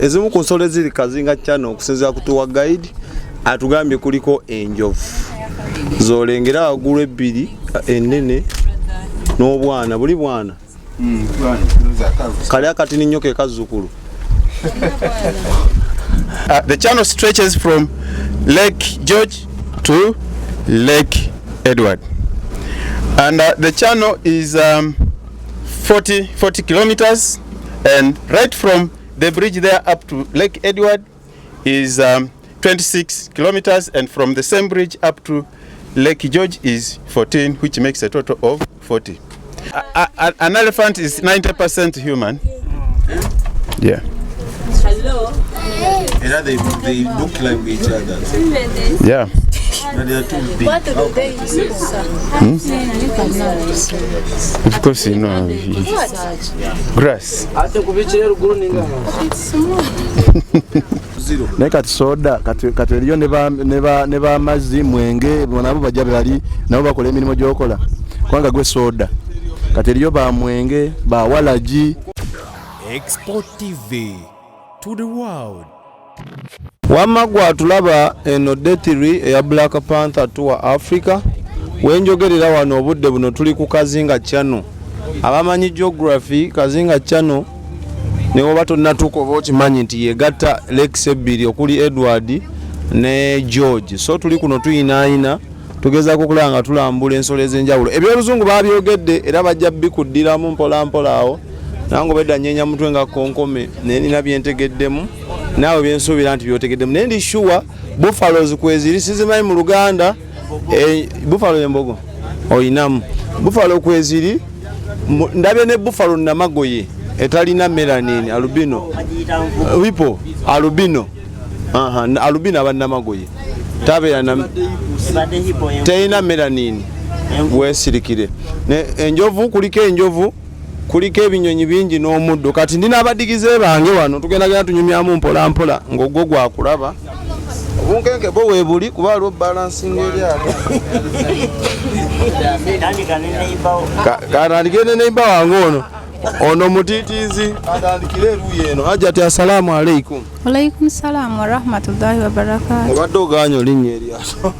ezimu ku nsolo eziri Kazinga Channel okusinziira ku tour guide atugambye kuliko enjovu zolengera waggulu ebbiri ennene n'obwana buli bwana kali akatini nnyo ke kazzukulu. The channel stretches from Lake George to Lake Edward, and the channel is 40 kilometers, and right from the bridge there up to Lake Edward is 26 kilometers, and from the same bridge up to Lake George is 14, which makes a total of 40. An elephant is 90% human. Yeah. Hello. They look like each other. Yeah. They are too big. What do they use? Of course, you know. Grass. naye kati soda kati eriyo ne bamazzi mwenge nabo bajja bali nabo bakola emirimu gy'okola kubanga gwe soda kati eriyo ba mwenge ba walaji. Export TV to the world. Wamma gwatulaba eno D3 eya Black Panther Tour Africa wenjogerera wano obudde buno tuli ku Kazinga Channel. Abamanyi geography Kazinga Channel ne oba tonnatuuka oba okimanyi nti yegatta lakes ebbiri okuli Edward ne George. So tuli kuno tuyinaayina tugezaako okulaba nga tulambula ensolo ez'enjawulo. Ebyoluzungu babyogedde era bajja bikuddiramu mpola mpola awo nange obedda nnyenya mutwe nga konkome naye nina byentegeddemu naawe byensuubira nti byotegeddemu naye ndi sure buffaloes kweziri sizimanyi mu Luganda buffalo y'embogo oyinamu buffalo kweziri ndabye ne buffalo namagoye etalina melanin albino wipo albino albino abannamagoye tabeera na teina melanin wesirikire enjovu kuliko ebinyonyi bingi n'omuddo kati ndina abadigize bange wano tugenda tunyumyamu mpola mpola ng'ogwo gwakulaba obunkenke bo weebuli kuba waliwo balancing eryato katandike ne neiba wange ono mutiitiizi atandikire eruuyi eno hajjati assalamu alaikum. Walaikum salam wa rahmatullahi wa barakatuh. Obadde ogaanya olinnya eryato?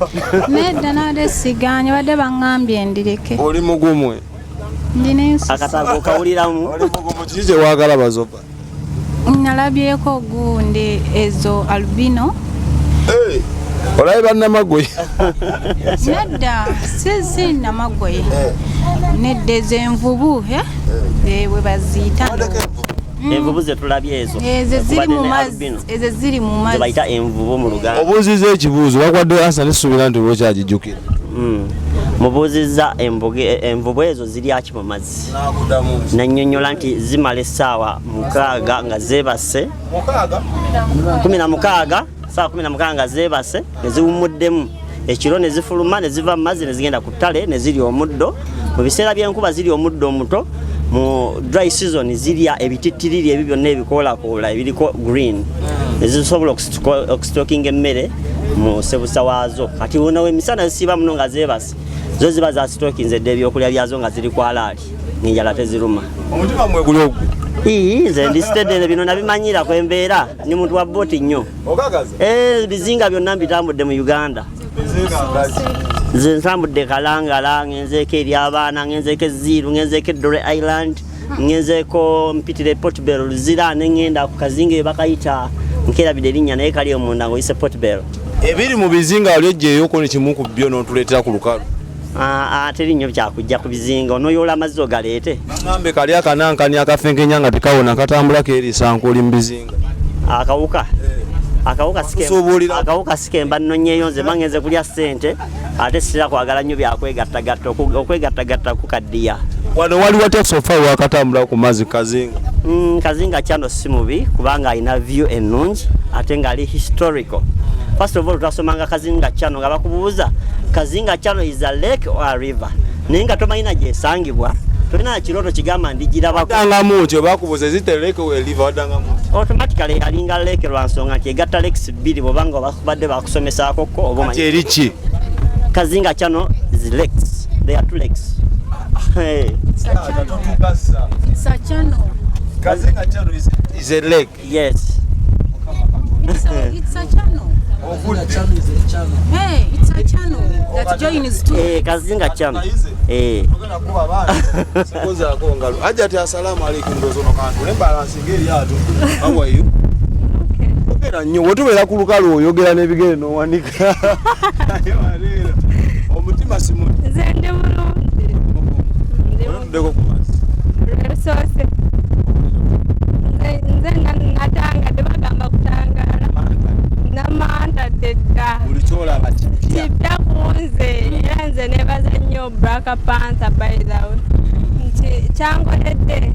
Nedda naade sigaanya badde baŋŋambye ndireke. Oli mugumwe? Akatago kawuliramu. Oli mugumu kiki kye waagala bazopa? Nalabyeko gundi ezo albino. Olabe bannamagoye? Nedda si namagoye. Nedda ezo envubu we baziyita envubu ze tulabye ezo ezo ziri mu mazzi bayita envubu mu Luganda. Obuuziza ekibuuzo wakwadde ansa nesuubira nti okyagijjukira. Mubuuziza envubu ezo ziri aki mu mazzi nannyonnyola nti zimala essaawa 6 nga zeebase 16 saa 16 nga zeebase ne ziwummuddemu ekiro ne zifuluma ne ziva mu mazzi ne zigenda ku ttale ne zirya omuddo mu biseera by'enkuba zirya omuddo omuto mu dry season zirya ebitittiriri ebyo byonna ebikoolakoola ebiriko green ezisobola okusitookinga emmere mu sebusa waazo kati wonawo emisana zisiiba muno nga zeebase zo ziba zasitookinze dde ebyokulya byazo nga ziri kwalaali n'enjala teziruma. Omutima mmwe guli ogwo? Nze ndisitedde bino nabimanyira kwembeera ni muntu wa booti nnyo. Okagaza? Bizinga byonna mbitambudde mu Uganda. Nze ntambudde Kalangala, ngenzeeko ery'abaana, ngenzeeko Ziiru, ngenzeeko Dore Island, ngenzeeko mpitire Portbello Luzira ne ngenda ku Kazinga bye bakayita nkerabidde erinnya naye kali omunda ng'oyise Portbello. Ebiri mu bizinga wali ojjeeyoko ne kimu ku byo n'otuleetera ku lukalu? Teri nnyo byakujja ku bizinga onooyoola amazzi ogaleete. Nambe kali akanankani akafenkenya nga tekawona katambulako erisanku oli mu bizinga. Akawuka sikemba nnonyeeyo nze bangenze kulya ssente ate sira kwagala nnyo byakwegattagatta okwegattagatta kukaddiya. Wano waliwo teksofa wakatambula ku mazzi Kazinga? Kazinga Channel si mubi kubanga alina view ennungi ate ng'ali historical. First of all twasomanga Kazinga Channel nga bakubuuza Kazinga Channel is a lake or a river naye nga tomanyina gyesangibwa tolina kirooto kigamba ndigirabako. Waddangamu nti bakubuuza zite lake or river waddangamu nti? Automatically alinga lake lwa nsonga nti egatta lakes bbiri bwobanga bakubadde bakusomesaako ko oba omanyi. Eri ki? Kazinga Channel is lakes. There are 2 lakes. Kazinga Channel is a lake. Yes. It's a channel. Hey, it's a channel that joins to. Kazinga Channel. Sikoza akongalo. Ajati assalamu alaikum ndozono kantu. Ne balance ngeri yato. How are you? Okay. Ogera nnyo wotubera ku lukalu oyogera n'ebigere no wanika. Ayo alera. Omutima simu. Zende bulungi. Ndeko kumasi. Resource. Nze natanga tebagamba kutangala. Namanda tedda. Ulichola bati. Kipya kunze. Era nze nebaza nnyo Black Panther by the way. Nti kyangoledde.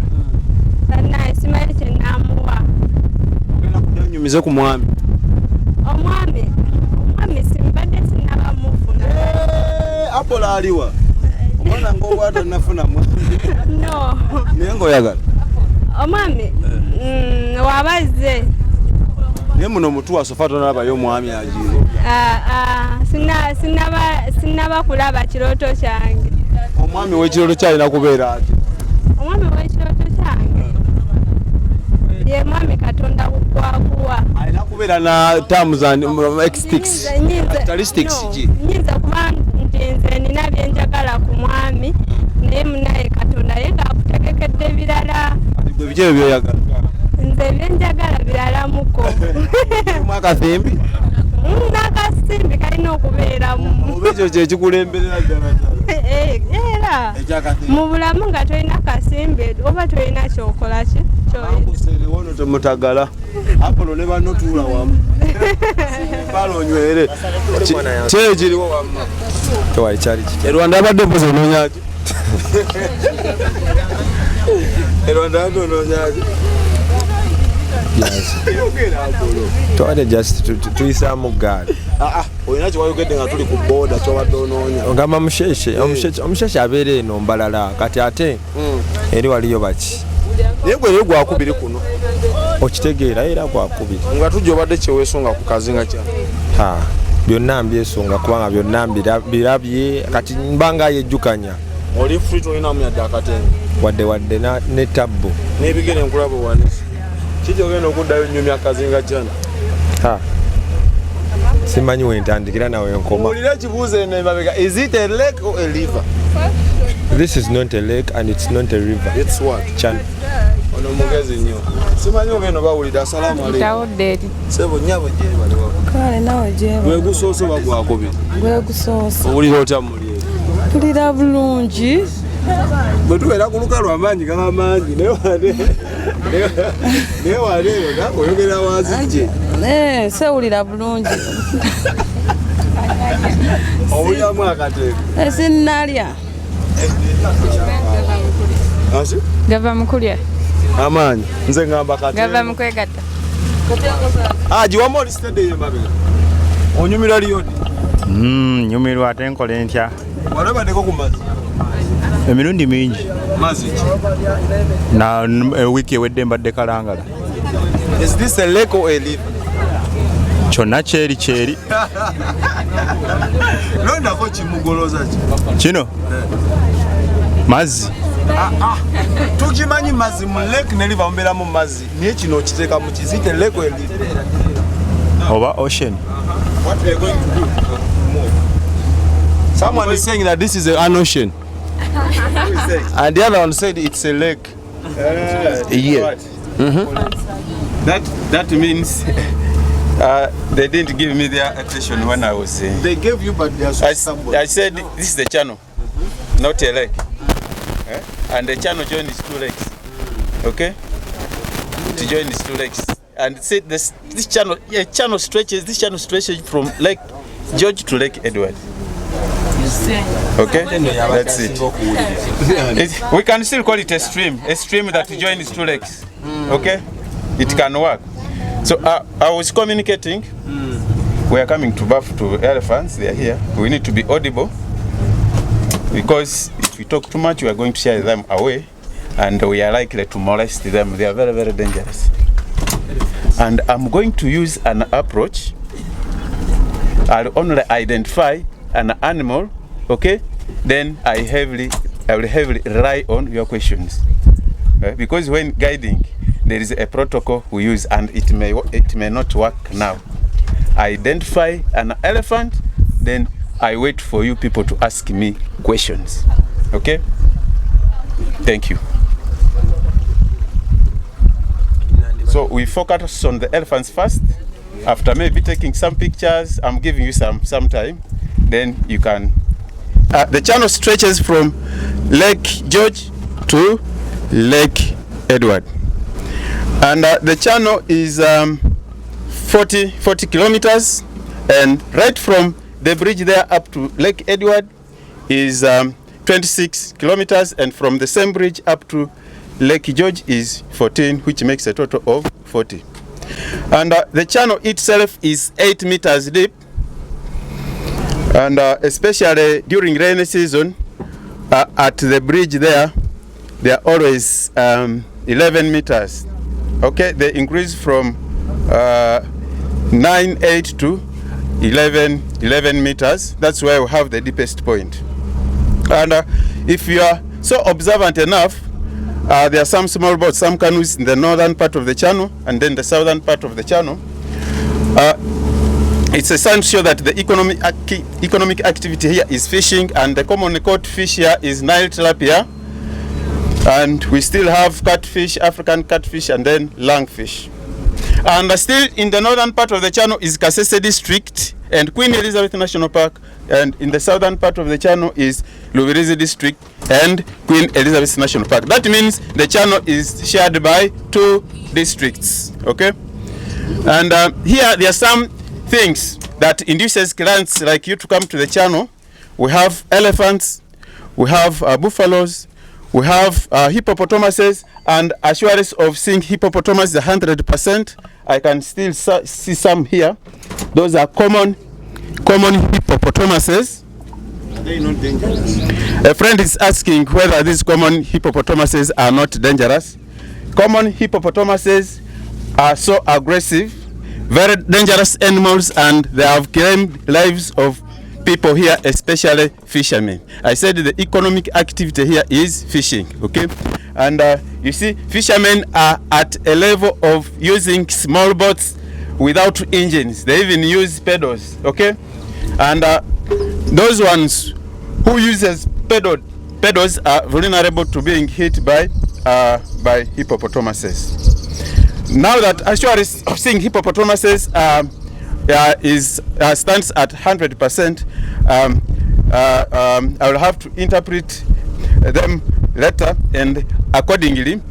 Sana isimanyi kye namuwa. Ogenda kunyumize ku mwami. Omwami simbadde sinaba mufuna. Apola aliwa. Omwana ng'obwata nafuna mwami. No. Naye ng'oyagala. Omwami wabazze. Naye muno mutuwa sofa tonalabayo omwami agiire. Sinaba kulaba kirooto kyange. Omwami w'ekirooto kyalina kubeera ati. Omwami w'ekirooto kyange ye mwami Katonda kukwakuwa. Alina kubeera na terms and statistics ki? Nyinza kuba nti nze nina byenjagala ku mwami naye munaye Katonda ye ng'akutegekedde birala. Gwe biki ebyoyagala? Nze byenjagala birala muko. Akasimbi? N'akasimbi kalina okubeeramu. Oba ekyo kyekikulemberera ddala. Era mu bulamu nga tolina kasimbi oba tolina kyokola ki wono temutagala Apolo ne banno tuula wamu palo nywere kyekiriwo wamma tewali kyali kiki Rwanda abadde mpozi onoonyaki Rwanda abadde onoonyaki twade just tuyisaamu gaali olina kyewayogedde nga tuli ku booda kyobadde onoonya ogamba omusheshe abeera eno mbalala kati ate eri waliyo baki naye gwe gwakubiri kuno okitegeera era gwakubiri nga tujja obadde kyeweesonga ku Kazinga Channel byonna mbyesunga kubanga byonna mbirabye kati mbanga yejjukanya oli free tolinamu yadde akatenge wadde ne tabbo n'ebigere enkulaba wanisi kiki ogenda okuddayo ennyumya Kazinga Channel simanyi wentandikira nawe nkoma owulira ekibuuzo eno emabega is it a lake or a river? This is not a lake and it's not a river. It's what? Channel. Ono mugezi nnyo simanyi ogenda bawulira assalamu alaikum Tawudde eri. Sebo nnyabo gye baliwo Kale nawe gye. gwe gusoose oba gwakubiri Gwe gusoose. owulira otya muli Tulira bulungi. bwe tubeera ku lukalu amaanyi gaba mangi naye wali eyo nanga oyogera wansi gye Sewulira bulungi. owuliramu akateeka Sinnalya. Gava mukulya. amaanyi nze ngamba Gava mukwegatta. giwamu olisitedde yemabega onyumira liyodi nyumirwa ate nkole ntya walabaddeko ku mazzi emirundi mingi mazzi ki na wiiki ewedde mbadde kalangala is this a lake or a river? kyonna kyeri londako kimugoloza ki kino mazzi tukimanyi mazzi mu lake ne river mubeeramu mazzi naye kino okiteeka mu kizite lake or a river? oba ocean What we are going to do? Someone is saying that this is an ocean. And the other one said it's a lake. Yeah. That means they didn't give me their attention when I was saying. They gave you, but there's somebody. I said this is the channel, not a lake. And the channel joins two lakes. Okay? To join these two lakes. And said this channel stretches from Lake George to Lake Edward. Okay? That's it. We can still call it a stream that joins two lakes. Okay? It can work. So I was communicating. We are coming to bath to elephants. They are here. We need to be audible. Because if we talk too much, we are going to scare them away. And we are likely to molest them. They are very, very dangerous. And I'm going to use an approach. I'll only identify an animal, okay? Then I will heavily rely on your questions. Because when guiding, there is a protocol we use, and it may not work now. I identify an elephant, then I wait for you people to ask me questions. Okay? Thank you. So we focus on the elephants first. After maybe taking some pictures, I'm giving you some time, then you can. The channel stretches from Lake George to Lake Edward, and the channel is 40 kilometers, and right from the bridge there up to Lake Edward is 26 kilometers, and from the same bridge up to Lake George is 14, which makes a total of 40. And the channel itself is 8 meters deep, and especially during rainy season, at the bridge there, they are always 11 meters. Okay, they increase from 9.8 to 11 meters. That's why we have the deepest point. And if you are so observant enough, there are some small boats, some canoes in the northern part of the channel, and then the southern part of the channel. It's essential that the economic activity here is fishing, and the commonly caught fish here is Nile tilapia, and we still have catfish, African catfish, and then langfish. And still in the northern part of the channel is Kasese District and Queen Elizabeth National Park, and in the southern part of the channel is Lubirizi District and Queen Elizabeth National Park. That means the channel is shared by 2 districts. Okay, and here there are some things that induces clients like you to come to the channel. We have elephants, we have buffaloes, we have hippopotamuses, and assurance of seeing hippopotamus is 100%. I can still see some here. Those are common hippopotamuses. Are they not dangerous? A friend is asking whether these common hippopotamuses are not dangerous. Common hippopotamuses are so aggressive, very dangerous animals, and they have claimed lives of people here, especially fishermen. I said the economic activity here is fishing, okay? And you see, fishermen are at a level of using small boats without engines. They even use pedals, okay? And those ones who uses pedals are vulnerable to being hit by hippopotamuses. Now that actually seeing hippopotamuses stands at 100%, I will have to interpret them later and accordingly.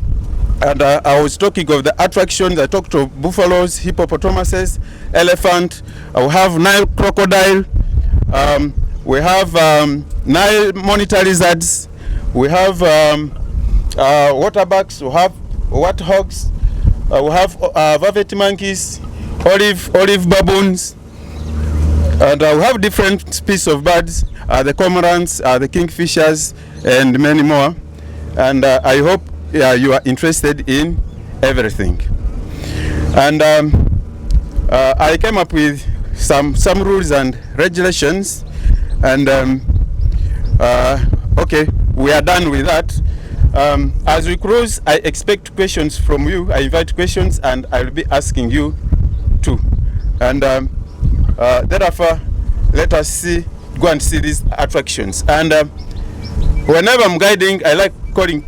And I was talking of the attractions. I talked of buffaloes, hippopotamuses, elephant. We have Nile crocodile. We have Nile monitor lizards. We have waterbucks. We have warthogs. We have vervet monkeys, olive baboons, and we have different species of birds, the cormorants, the kingfishers, and many more. And I hope you are interested in everything. And I came up with some rules and regulations, and okay, we are done with that. As we cruise, I expect questions from you. I invite questions, and I will be asking you too. And therefore, let us go and see these attractions. And whenever I'm guiding, I like calling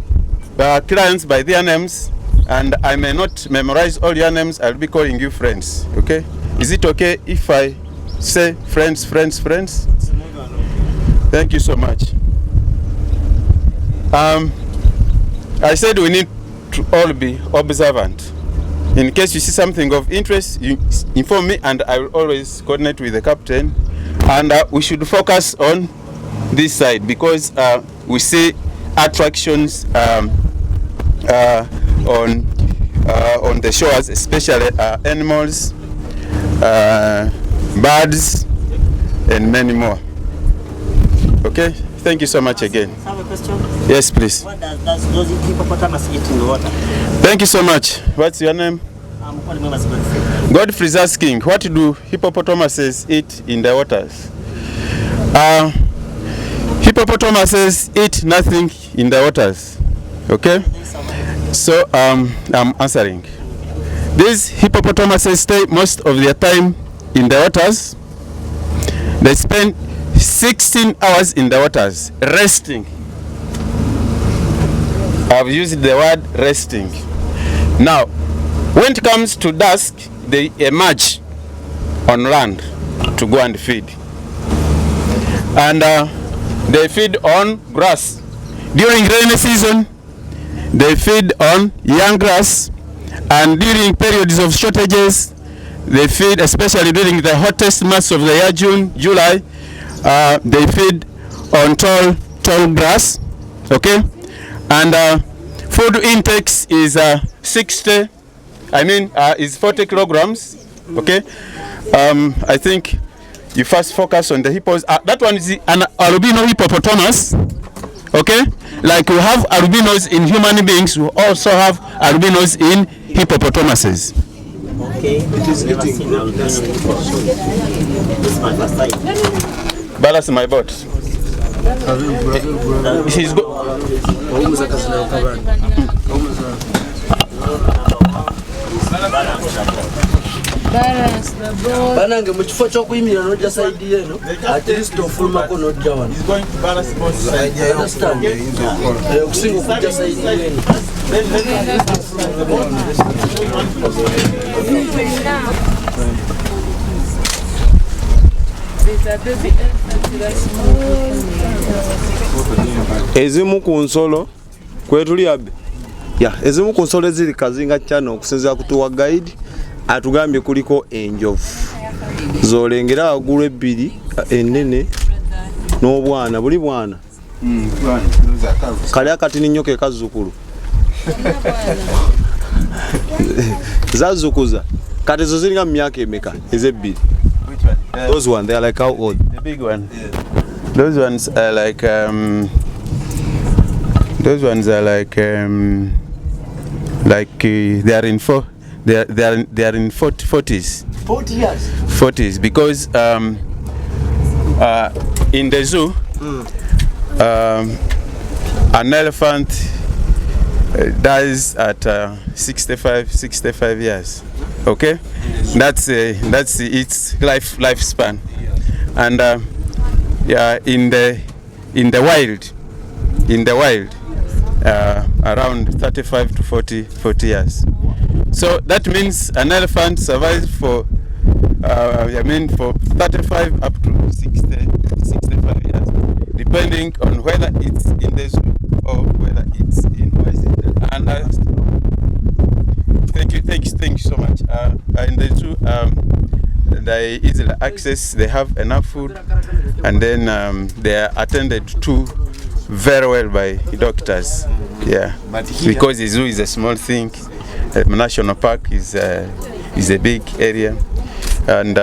clients by their names, and I may not memorize all your names. I'll be calling you friends. Okay? Is it okay if I say friends? Thank you so much. I said we need to all be observant. In case you see something of interest, you inform me, and I will always coordinate with the captain. And we should focus on this side, because we see attractions on the shores, especially animals, birds, and many more. Okay, thank you so much again. I have a question. Yes, please. What does those hippopotamus eat in the water? Thank you so much. What's your name? I'm calling members Godfrey. Godfrey is asking, what do hippopotamuses eat in the waters? Hippopotamuses eat nothing in the waters. Okay? So I'm answering. These hippopotamuses stay most of their time in the waters. They spend 16 hours in the waters resting. I've used the word resting. Now, when it comes to dusk, they emerge on land to go and feed. And they feed on grass. During rainy season, they feed on young grass, and during periods of shortages, they feed, especially during the hottest months of the year, June, July, they feed on tall grass, okay? And food intakes is 40 kilograms, okay? I think you first focus on the hippos. That one is an albino hippopotamus, okay? Like we have albinos in human beings, we also have albinos in hippopotamuses. Okay. Balance my boat. He's banange mu kifo ky'okuyimira n'ojja sayidi eno at least ofulumako n'ojja wano okusinga okujja sayidi eno. Ezimu ku nsolo kwetuli abe ezimu ku nsolo eziri Kazinga Channel okusinziira ku tour guide atugambye kuliko enjovu zolengera waggulu ebbiri ennene n'obwana buli bwana kali akatini nnyo ke kazzukulu zazzukuza kati ezo ziringa mu myaka emeka ez'ebbiri. Those ones, they are like how old? The big one. Yeah. Those ones are like they are in 40s. 40 years. 40s because in the zoo an elephant dies at 65 years. Okay, that's its lifespan, and in the wild around 35 to 40 years. So that means an elephant survives for for 35 up to 65 years, depending on whether it's in the zoo or whether it's in wild. And thank you so much. In the zoo, they easily access, they have enough food, and then they are attended to very well by doctors. Yeah, because the zoo is a small thing. The national park is a big area, and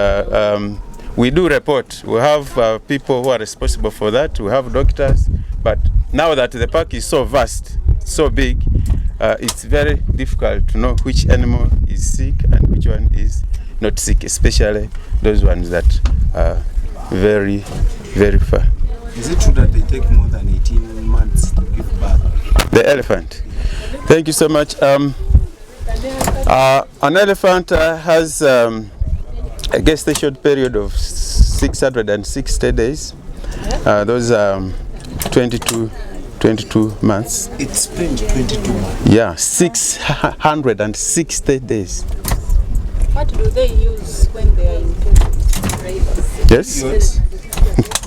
we do report. We have people who are responsible for that. We have doctors, but now that the park is so vast, so big, it's very difficult to know which animal is sick and which one is not sick, especially those ones that are very, very far. Is it true that they take more than 18 months to give birth? The elephant. Thank you so much. An elephant has a gestation period of 660 days. Those are 22 months. It spends 22 months. Yeah, 660 days. What do they use when they are in periods? Yes?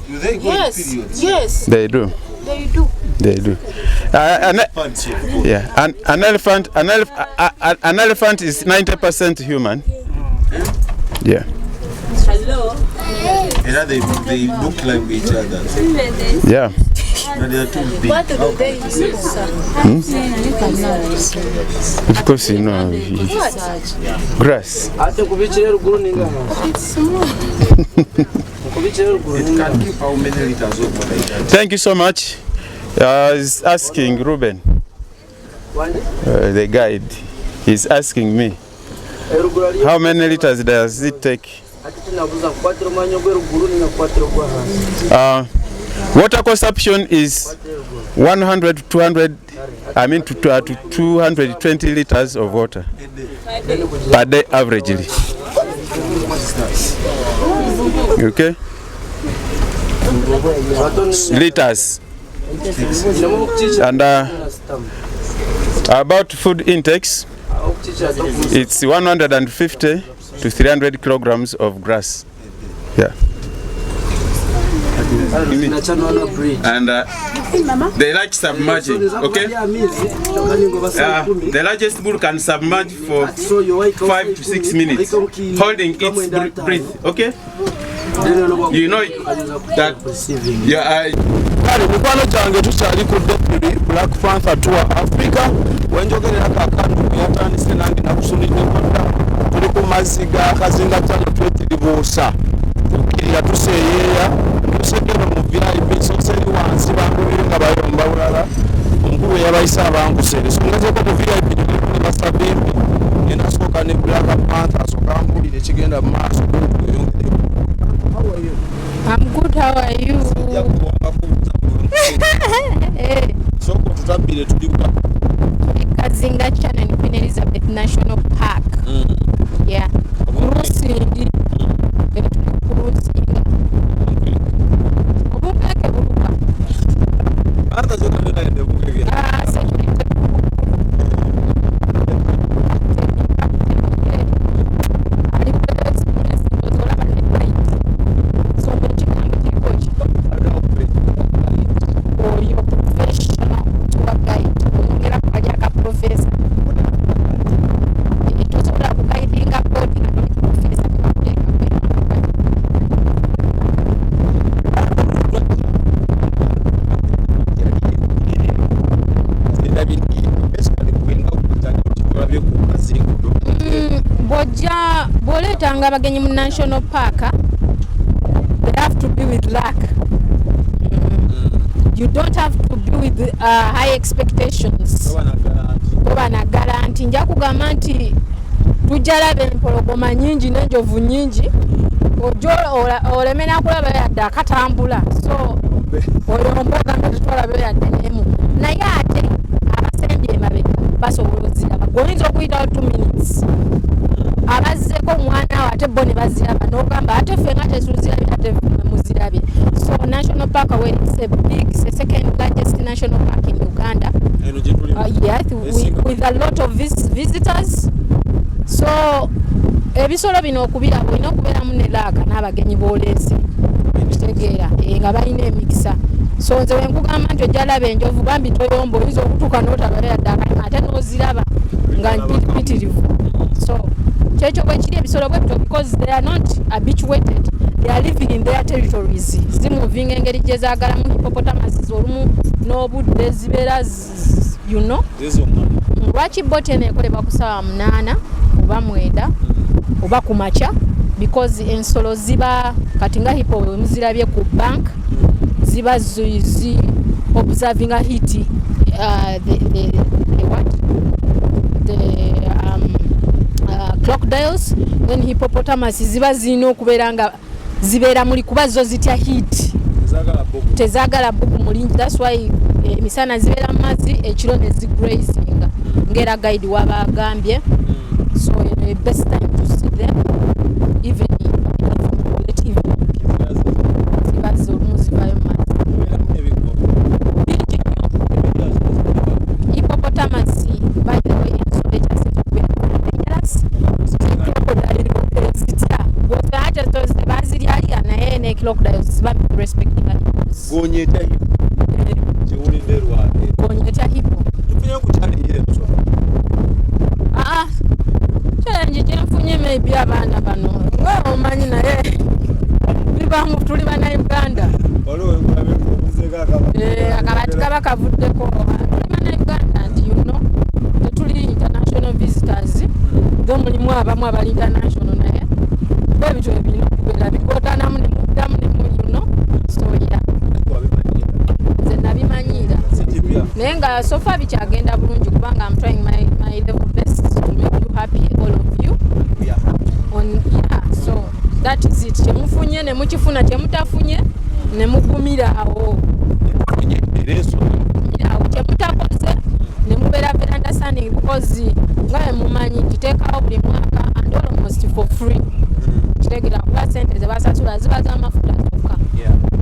Do they go in periods? Yes. They do. They do. They do. An elephant is 90% human. Yeah. Hello. They look like each other. Yeah. But they are too big. What do they use? Of course, you know. Grass. It's small. It can give how many liters of water? Thank you so much. He's asking Ruben, the guide. He's asking me, how many liters does it take? Water consumption is 100 to 200, to 220 liters of water per day averagely. Okay? Liters. And about food intakes, it's 150 to 300 kilograms of grass. Yeah. And they like submerging, okay? The largest bull can submerge for 5 to 6 minutes, holding its breath, okay? You know that mukwano kyange tukyali ku Deputy Black Panther Tour Africa wenjogerera kakandu yatandise nange nakusuliddeko tuli ku mazzi ga Kazinga Channel twetiribuusa tukirira tuseeyeeya tusekera mu VIP soseri wansi bangubire nga bayomba bulala omukulu yabayise abangusere so ngezeko mu VIP ne basabimbi nenasooka ne Black Panther asooka mbulire kigenda mu maaso yongere. I'm good, how are you? Kazinga Channel in Queen Elizabeth National Park. Yeah. Cruising. Boletanga abagenyi mu National Park, they have to be with luck. You don't have to be with high expectations. Kuba na guarantee. Nja kugamba nti tujalabe empologoma nyingi n'enjovu nyingi ojo olemena kulaba yadde akatambula so oyo mboga mbetwalabe yadde nemu naye ate abasembye emabega basobola oziraba goyinza okuyitawo 2 minutes abazzeko omwana wo ate bo ne baziraba n'ogamba ate ffe nga tesuzirabye ate muzirabye. So National Park, where it's the second largest national park in Uganda, yes, with a lot of visitors. So ebisolo bino okubira boina okubeera munelaaka n'abagenyi b'oleese kitegeera nga balina emikisa. So nze wenkugamba nti ojjalaba enjovu bambi toyomba oyinza okutuuka n'otabala yadde akalima ate n'oziraba nga mpitirivu. So kyekyo bwe kiri ebisolo bwe bito because they are not habituated, they are living in their territories. Zimoving engeri gye zaagalamu hippopotamuses olumu n'obudde zibeera you know. Lwaki bote eno ekolebwa ku ssaawa 8 oba 9 oba ku makya because ensolo ziba kati nga hippo we muzirabye ku bank ziba zi observing a heat crocodiles, then hippopotamus ziba zino okubeera nga zibeera muli kuba zo zitya heat tezaagala bugu mulingi. That's why emisana zibeera mu mazzi ekiro ne zigrazing ngera guide wabagambye. So the best time to see them even late evening ziba zolumu zivayo mu mazzi bingi nnyo. Hippopotamus by the way ensolo ekyasinze okubeera dangerous zitya ate zoze baziryalya naye ne crocodiles ziba respecting animals. Gonyeta kiwulidde lwate gonyeta hippo tufunye ku challenge yetu challenge gyenfunye maybe abaana bano nga omanyi naye bibamu tuli bana Uganda akabati kaba kavuddeko tuli bana Uganda nti you know tetuli international visitors tho mulimu abamu abali international naye bebitu ebino kubeera bikotanamu ne muddamu ne you know. So yeah nze nabimanyira naye nga sofa bikyagenda bulungi kubanga I'm trying my level best to make you happy, all of you. So that is it. Kyemufunye ne mukifuna kyemutafunye ne mugumira awo kyemutakoze ne mubeera very understanding because nga bwe mumanyi kiteekawo buli mwaka and almost for free kitegeera kuba sente ze basasula ziba z'amafuta zokka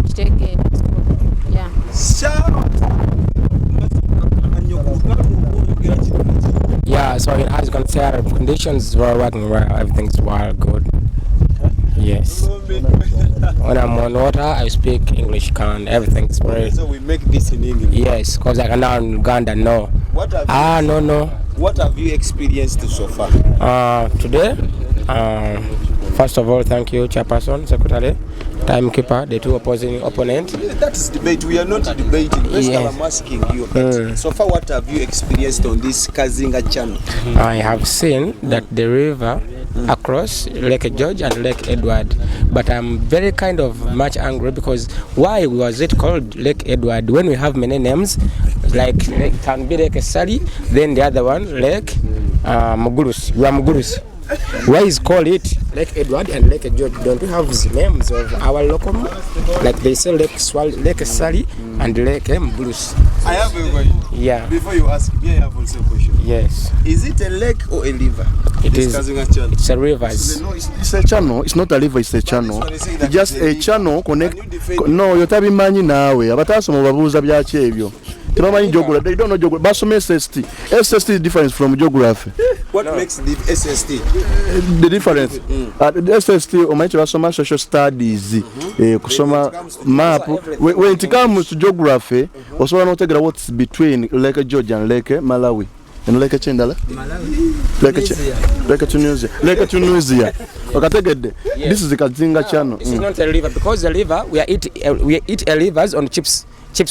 kitegeera Yeah, so as you can see, our conditions were working well, everything's well, good. Yes. When I'm on water, I speak English, everything's great. So we make this in English? Yes, because I can now in Uganda, no. No. What have you experienced so far? Today, first of all, thank you, Chairperson, Secretary, Timekeeper, the two opposing opponents. That is debate. We are not debating. Yes. I'm asking you. So far, what have you experienced on this Kazinga Channel? I have seen that the river across Lake George and Lake Edward, but I'm very kind of much angry because why was it called Lake Edward when we have many names like can be Lake Sally, then the other one Lake Mugurus. Why is called it Lake Edward and Lake George? Don't we have the names of our local, like they say Lake Sally and Lake Mugurus? I have a question. Yeah. Before you ask me, I have also a question. Yes. Is it a lake or a river? It is. It's a river. It's a channel. It's not a river. It's a channel. It's just a channel connect. No, yotabimanyi nawe. Abatasoma babuuza byaki ebyo. Tebamanyi geography. They don't know geography. Basome SST. SST is different from geography. What makes the SST? The difference. The SST omanyi basoma social studies. Kusoma map. When it comes to geography, osobola n'otegeera what's between Lake George and Lake Malawi. And Lake Chendala? Lake Tunisia. Okategede. This is the Kazinga Channel. This is not a river because the river we eat rivers on chips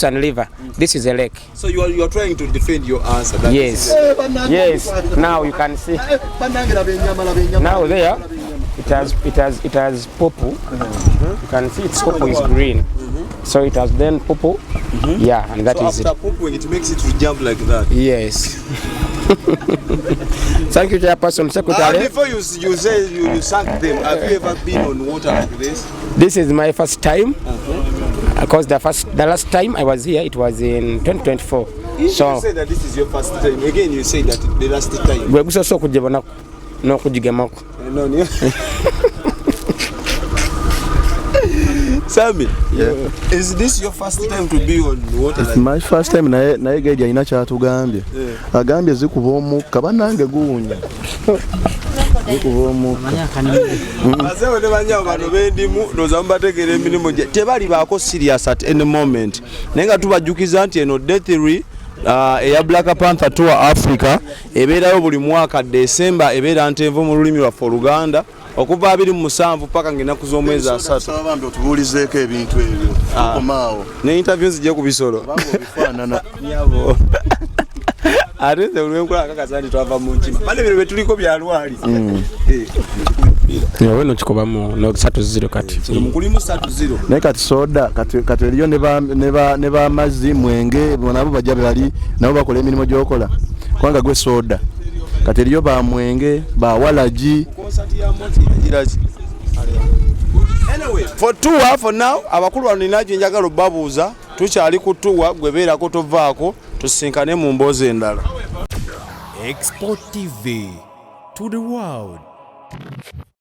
and liver. This is a lake. So you are trying to defend your answer. Yes. Yes. Now you can see. Now there it has purple. You can see its purple is green. So it has then purple. Yeah, and that is it. After purple, it makes it to jump like that. Yes. Thank you, Chairperson, Secretary. Before you say you sank them, have you ever been on water like this? This is my first time. Because the last time I was here, it was in 2024. You say that this is your first time. Again, you say that the last time. No. Sammy, is this your first time to be on water? It's my first time. Naye gedi alina kyatugambye. Agambye zikuba omukka bannange guwunya. Tebali baako serious at any moment. Naye nga tubajjukiza nti eno Day 3 eya Black Panther Tour Africa ebeerayo buli mwaka December, ebeera ntenvu mu lulimi lwaffe Oluganda okuva 27 paka ng'ennaku z'omwezi 3. Bambi otubuulizeeko ebintu ebyo. Okomaawo. Ne interviews zijja ku bisolo. Bifaanana. Nyabo. Ate nze olwenkola akakasa nti twava mu nkima. Bale bino bye tuliko bya lwali. Wewe nokikobamu no 3-0 kati. Mukulimu 3-0. Naye kati soda kati eriyo ne bamazzi mwenge nabo bajja bali nabo bakola emirimu gy'okola. Kubanga gwe soda. Kati eriyo ba mwenge ba walaji. Anyway, for now, abakulu bano ninaje njagala babuuza tukyali ku tour gwe beerako tovaako tusinkane mu mboozi endala. Export TV to the world.